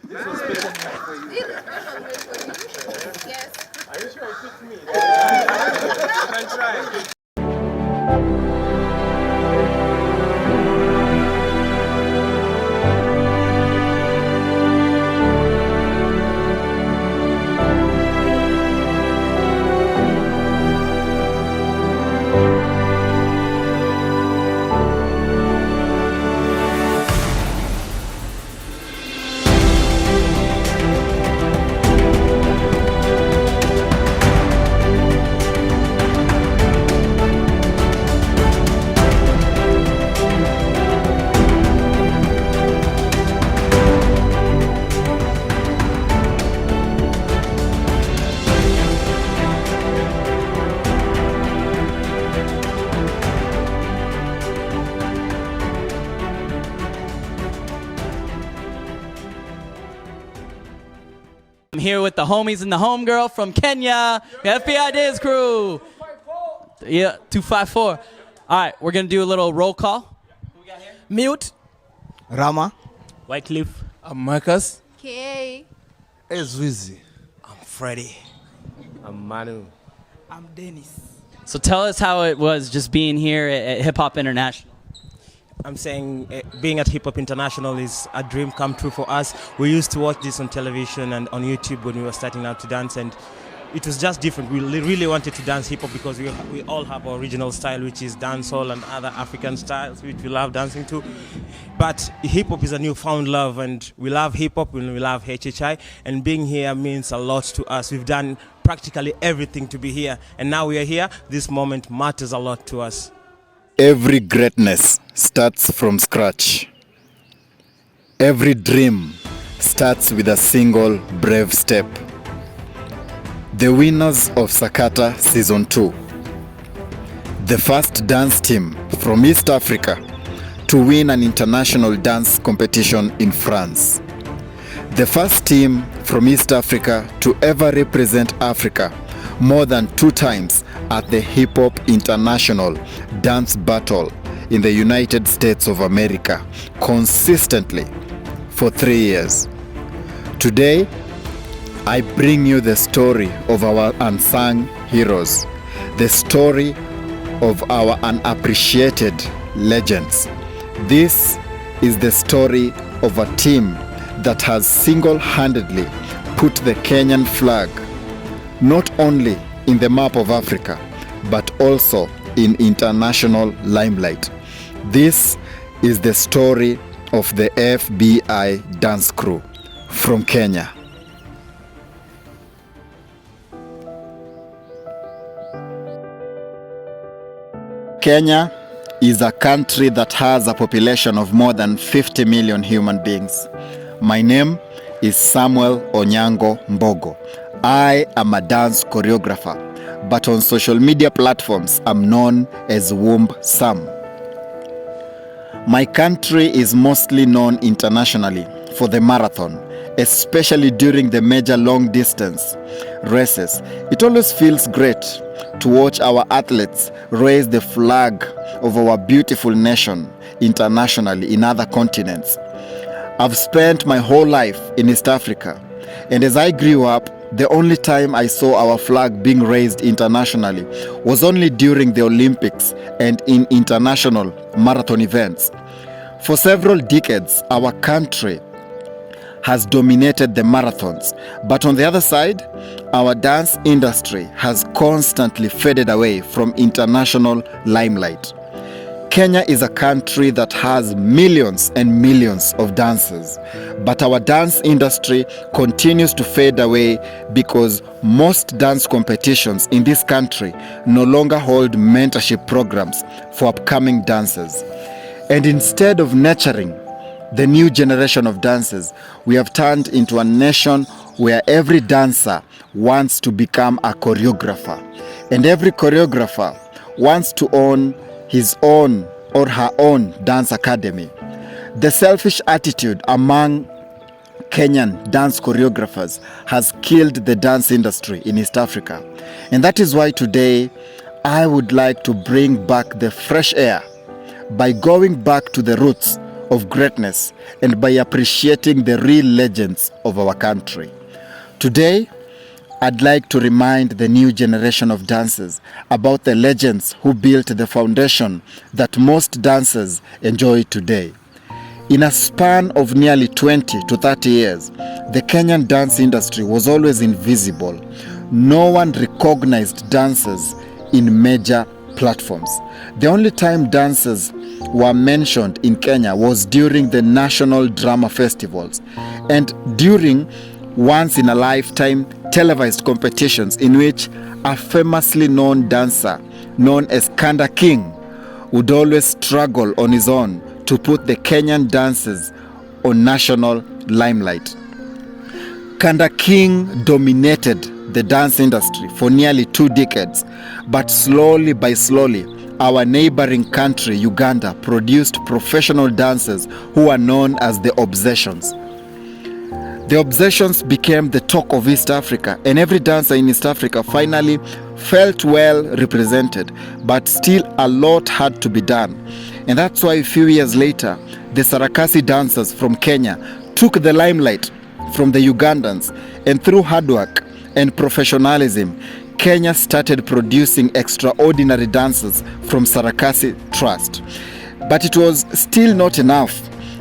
This was special for you. This expression made for you. Yes. Are you sure it fits me? You can try. I'm here with the homies and the homegirl from Kenya, the FBI Days crew. Yeah, 254. All right, we're going to do a little roll call. Who we got here? Mute. Rama. Wycliffe. I'm Marcus. Okay. It's Wizzy. I'm Freddie. I'm Manu. I'm Dennis. So tell us how it was just being here at Hip Hop International. I'm saying being at Hip Hop International is a dream come true for us. We used to watch this on television and on YouTube when we were starting out to dance, and it was just different. We really wanted to dance hip hop because we all have our original style, which is dancehall and other African styles, which we love dancing to. But hip hop is a newfound love, and we love hip hop and we love HHI, and being here means a lot to us. We've done practically everything to be here, and now we are here. This moment matters a lot to us. Every greatness starts from scratch. Every dream starts with a single brave step. The winners of Sakata Season 2. The first dance team from East Africa to win an international dance competition in France. The first team from East Africa to ever represent Africa more than 2 times at the Hip Hop International Dance Battle in the United States of America, consistently for 3 years. Today, I bring you the story of our unsung heroes, the story of our unappreciated legends. This is the story of a team that has single-handedly put the Kenyan flag not only in the map of Africa, but also in international limelight. This is the story of the FBI dance crew from Kenya. Kenya is a country that has a population of more than 50 million human beings. My name is Samuel Onyango Mbogo. I am a dance choreographer, but on social media platforms I'm known as Womb Sam. My country is mostly known internationally for the marathon, especially during the major long distance races. It always feels great to watch our athletes raise the flag of our beautiful nation internationally in other continents. I've spent my whole life in East Africa, and as I grew up, the only time I saw our flag being raised internationally was only during the Olympics and in international marathon events. For several decades, our country has dominated the marathons, but on the other side, our dance industry has constantly faded away from international limelight. Kenya is a country that has millions and millions of dancers, but our dance industry continues to fade away because most dance competitions in this country no longer hold mentorship programs for upcoming dancers. And instead of nurturing the new generation of dancers, we have turned into a nation where every dancer wants to become a choreographer, and every choreographer wants to own his own or her own dance academy. The selfish attitude among Kenyan dance choreographers has killed the dance industry in East Africa. And that is why today I would like to bring back the fresh air by going back to the roots of greatness and by appreciating the real legends of our country. Today, I'd like to remind the new generation of dancers about the legends who built the foundation that most dancers enjoy today. In a span of nearly 20 to 30 years, the Kenyan dance industry was always invisible. No one recognized dancers in major platforms. The only time dancers were mentioned in Kenya was during the national drama festivals and during once-in-a-lifetime televised competitions in which a famously known dancer known as Kanda King would always struggle on his own to put the Kenyan dances on national limelight. Kanda King dominated the dance industry for nearly 2 decades, but slowly by slowly, our neighboring country, Uganda, produced professional dancers who are known as the Obsessions. The Obsessions became the talk of East Africa, and every dancer in East Africa finally felt well represented, but still a lot had to be done. And that's why a few years later, the Sarakasi dancers from Kenya took the limelight from the Ugandans, and through hard work and professionalism, Kenya started producing extraordinary dancers from Sarakasi Trust. But it was still not enough,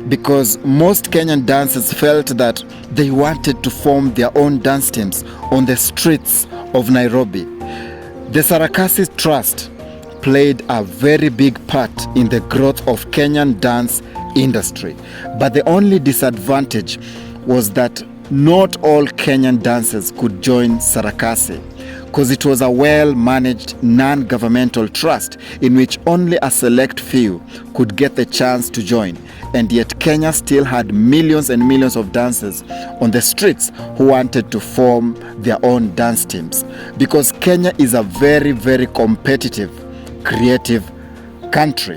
because most Kenyan dancers felt that they wanted to form their own dance teams on the streets of Nairobi. The Sarakasi Trust played a very big part in the growth of Kenyan dance industry. But the only disadvantage was that not all Kenyan dancers could join Sarakasi, because it was a well-managed non-governmental trust in which only a select few could get the chance to join. And yet Kenya still had millions and millions of dancers on the streets who wanted to form their own dance teams, because Kenya is a very, very competitive, creative country.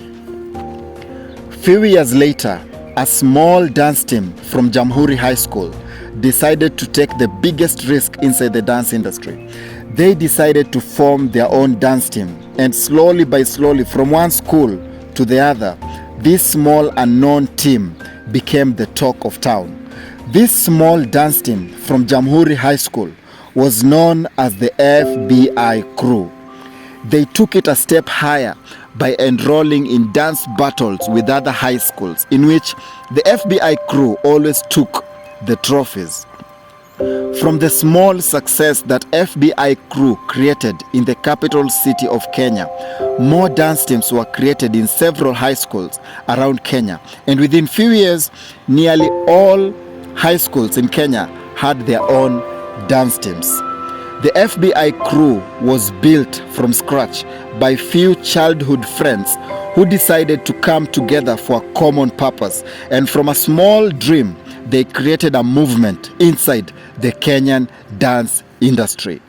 Few years later, a small dance team from Jamhuri High School decided to take the biggest risk inside the dance industry. They decided to form their own dance team, and slowly by slowly, from one school to the other, this small unknown team became the talk of town. This small dance team from Jamhuri High School was known as the FBI crew. They took it a step higher by enrolling in dance battles with other high schools, in which the FBI crew always took the trophies. From the small success that FBI crew created in the capital city of Kenya, more dance teams were created in several high schools around Kenya, and within few years, nearly all high schools in Kenya had their own dance teams. The FBI crew was built from scratch by few childhood friends who decided to come together for a common purpose, and from a small dream, they created a movement inside the Kenyan dance industry.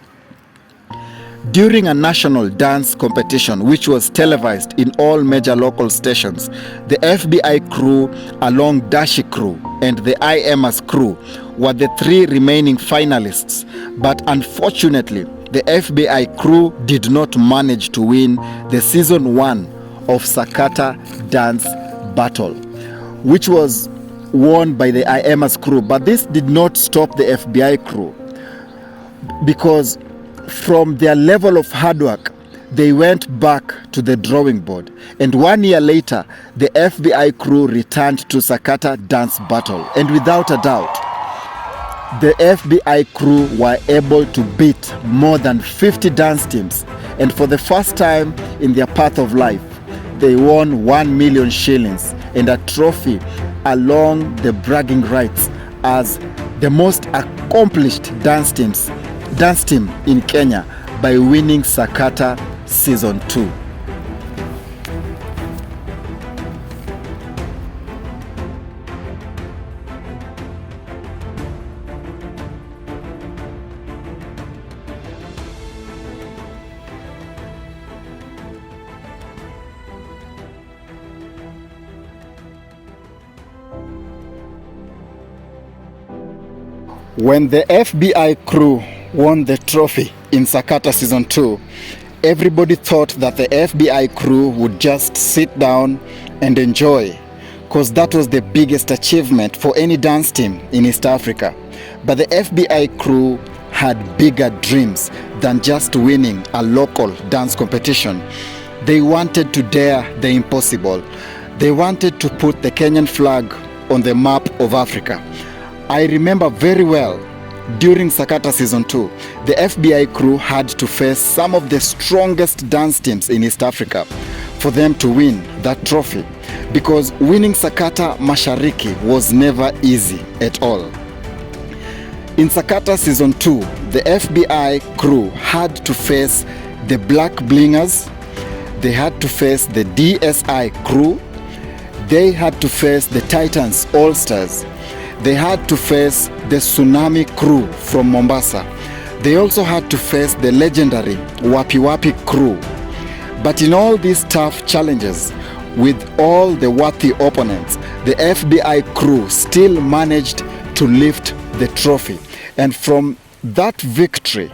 During a national dance competition, which was televised in all major local stations, the FBI crew, along Dashi crew and the IMS crew, were the 3 remaining finalists. But unfortunately, the FBI crew did not manage to win the season 1 of Sakata Dance Battle, which was won by the IMS crew. But this did not stop the FBI crew, because from their level of hard work, they went back to the drawing board. And 1 year later, the FBI crew returned to Sakata Dance Battle. And without a doubt, the FBI crew were able to beat more than 50 dance teams. And for the first time in their path of life, they won 1 million shillings and a trophy along the bragging rights as the most accomplished dance team in Kenya by winning Sakata Season 2. When the FBI crew won the trophy in Sakata Season 2, everybody thought that the FBI crew would just sit down and enjoy. because that was the biggest achievement for any dance team in East Africa. But the FBI crew had bigger dreams than just winning a local dance competition. They wanted to dare the impossible. They wanted to put the Kenyan flag on the map of Africa. I remember very well, during Sakata Season 2, the FBI crew had to face some of the strongest dance teams in East Africa for them to win that trophy, because winning Sakata Mashariki was never easy at all. In Sakata Season 2, the FBI crew had to face the Black Blingers, they had to face the DSI crew, they had to face the Titans All-Stars, they had to face the Tsunami crew from Mombasa. They also had to face the legendary Wapi Wapi crew. But in all these tough challenges, with all the worthy opponents, the FBI crew still managed to lift the trophy. And from that victory,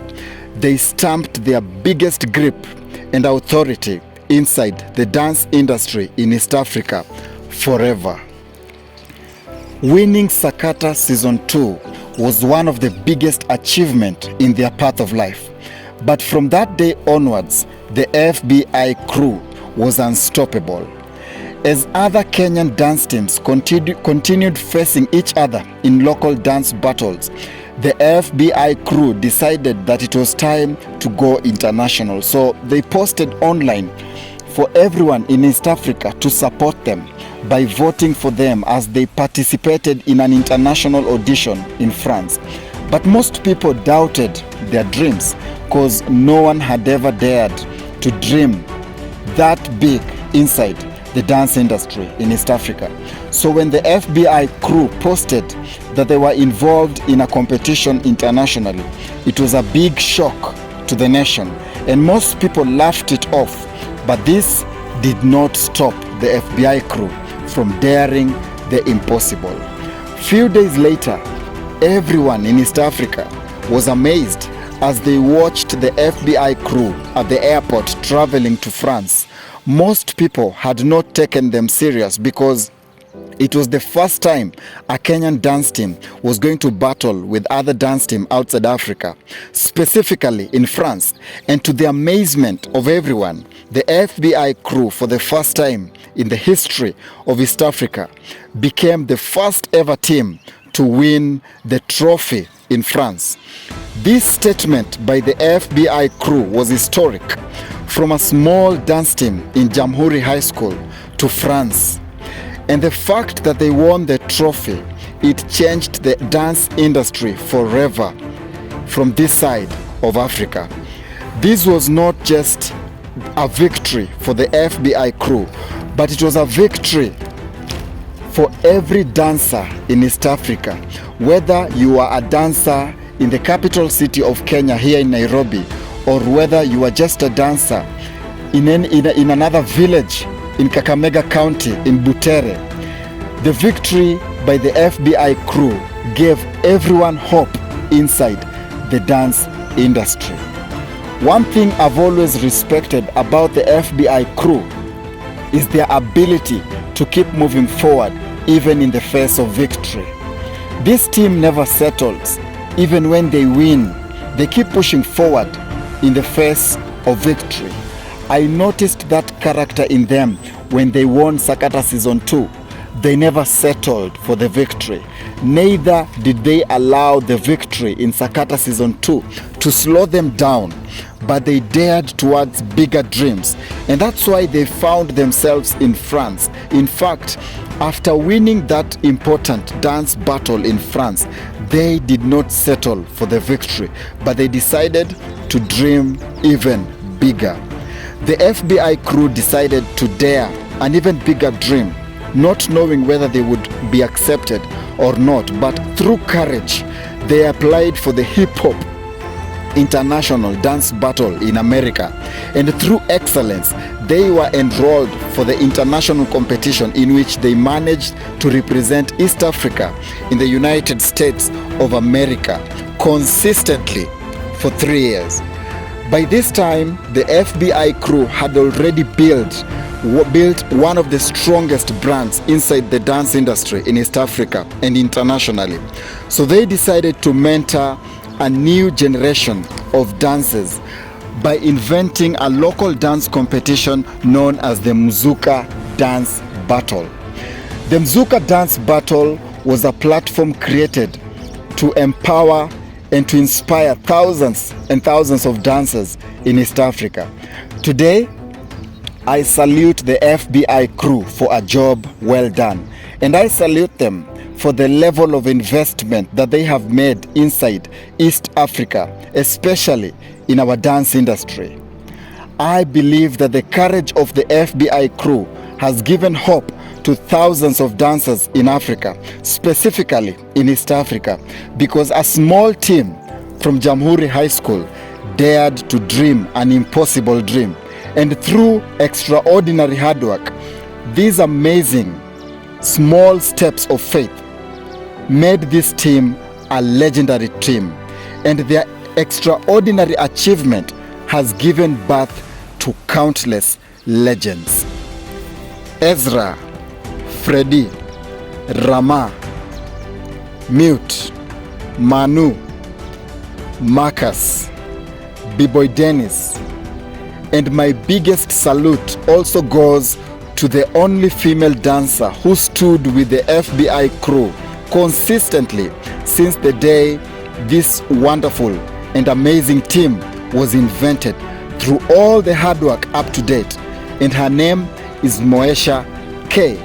they stamped their biggest grip and authority inside the dance industry in East Africa forever. Winning Sakata Season 2 was one of the biggest achievements in their path of life. But from that day onwards, the FBI crew was unstoppable. As other Kenyan dance teams continued facing each other in local dance battles, the FBI crew decided that it was time to go international. So they posted online for everyone in East Africa to support them by voting for them as they participated in an international audition in France. But most people doubted their dreams because no one had ever dared to dream that big inside the dance industry in East Africa. So when the FBI crew posted that they were involved in a competition internationally, it was a big shock to the nation, and most people laughed it off. But this did not stop the FBI crew from daring the impossible. Few days later, everyone in East Africa was amazed as they watched the FBI crew at the airport traveling to France. Most people had not taken them serious because it was the first time a Kenyan dance team was going to battle with other dance teams outside Africa, specifically in France. And to the amazement of everyone, the FBI crew, for the first time in the history of East Africa, became the first ever team to win the trophy in France. This statement by the FBI crew was historic. From a small dance team in Jamhuri High School to France. And the fact that they won the trophy, it changed the dance industry forever from this side of Africa. This was not just a victory for the FBI crew, but it was a victory for every dancer in East Africa. Whether you are a dancer in the capital city of Kenya here in Nairobi, or whether you are just a dancer in another village in Kakamega County, in Butere, the victory by the FBI crew gave everyone hope inside the dance industry. One thing I've always respected about the FBI crew is their ability to keep moving forward even in the face of victory. This team never settles. Even when they win, they keep pushing forward in the face of victory. I noticed that character in them when they won Sakata Season 2. They never settled for the victory. Neither did they allow the victory in Sakata Season 2 to slow them down, but they dared towards bigger dreams. And that's why they found themselves in France. In fact, after winning that important dance battle in France, they did not settle for the victory, but they decided to dream even bigger. The FBI crew decided to dare an even bigger dream, not knowing whether they would be accepted or not, but through courage, they applied for the Hip Hop International Dance Battle in America, and through excellence, they were enrolled for the international competition in which they managed to represent East Africa in the United States of America consistently for 3 years. By this time, the FBI crew had already built built one of the strongest brands inside the dance industry in East Africa and internationally. So they decided to mentor a new generation of dancers by inventing a local dance competition known as the Mzuka Dance Battle. The Mzuka Dance Battle was a platform created to empower and to inspire thousands and thousands of dancers in East Africa. Today, I salute the FBI crew for a job well done, and I salute them for the level of investment that they have made inside East Africa, especially in our dance industry. I believe that the courage of the FBI crew has given hope to thousands of dancers in Africa, specifically in East Africa, because a small team from Jamhuri High School dared to dream an impossible dream. And through extraordinary hard work, these amazing small steps of faith made this team a legendary team. And their extraordinary achievement has given birth to countless legends. Ezra, Freddy, Rama, Mute, Manu, Marcus, B-Boy Dennis, and my biggest salute also goes to the only female dancer who stood with the FBI crew consistently since the day this wonderful and amazing team was invented through all the hard work up to date. And her name is Moesha K.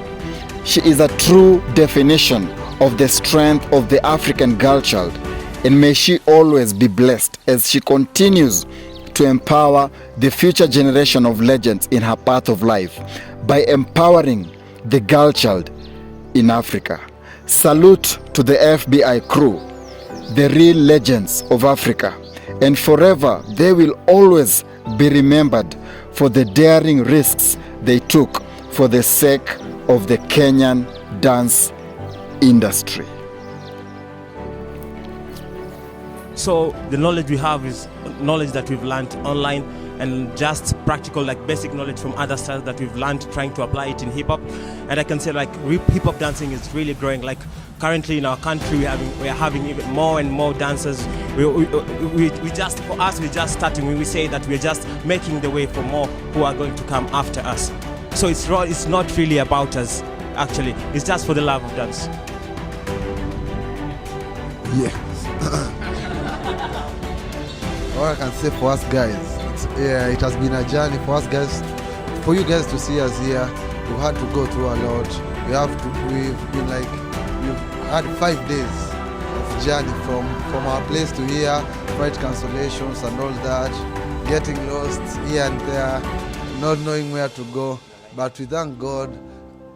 She is a true definition of the strength of the African girl child, and may she always be blessed as she continues to empower the future generation of legends in her path of life by empowering the girl child in Africa. Salute to the FBI crew, the real legends of Africa, and forever they will always be remembered for the daring risks they took for the sake of the Kenyan dance industry. So the knowledge we have is knowledge that we've learned online, and just practical, like basic knowledge from other styles that we've learned, trying to apply it in hip-hop. And I can say like hip-hop dancing is really growing. Like currently in our country, we are having even more and more dancers. We just, for us, we're just starting. When we say that we're just making the way for more who are going to come after us. So it's not really about us, actually. It's just for the love of dance. Yeah. All I can say for us guys, it has been a journey for us guys. For you guys to see us here, we've had to go through a lot. We've had 5 days of journey from our place to here, flight cancellations and all that, getting lost here and there, not knowing where to go. But we thank God,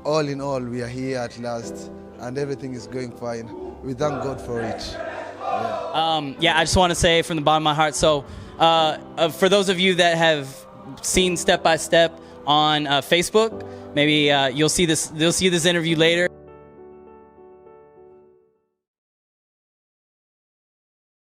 all in all, we are here at last, and everything is going fine. We thank God for it. Yeah, I just want to say from the bottom of my heart, so for those of you that have seen Step by Step on Facebook, maybe you'll see this interview later.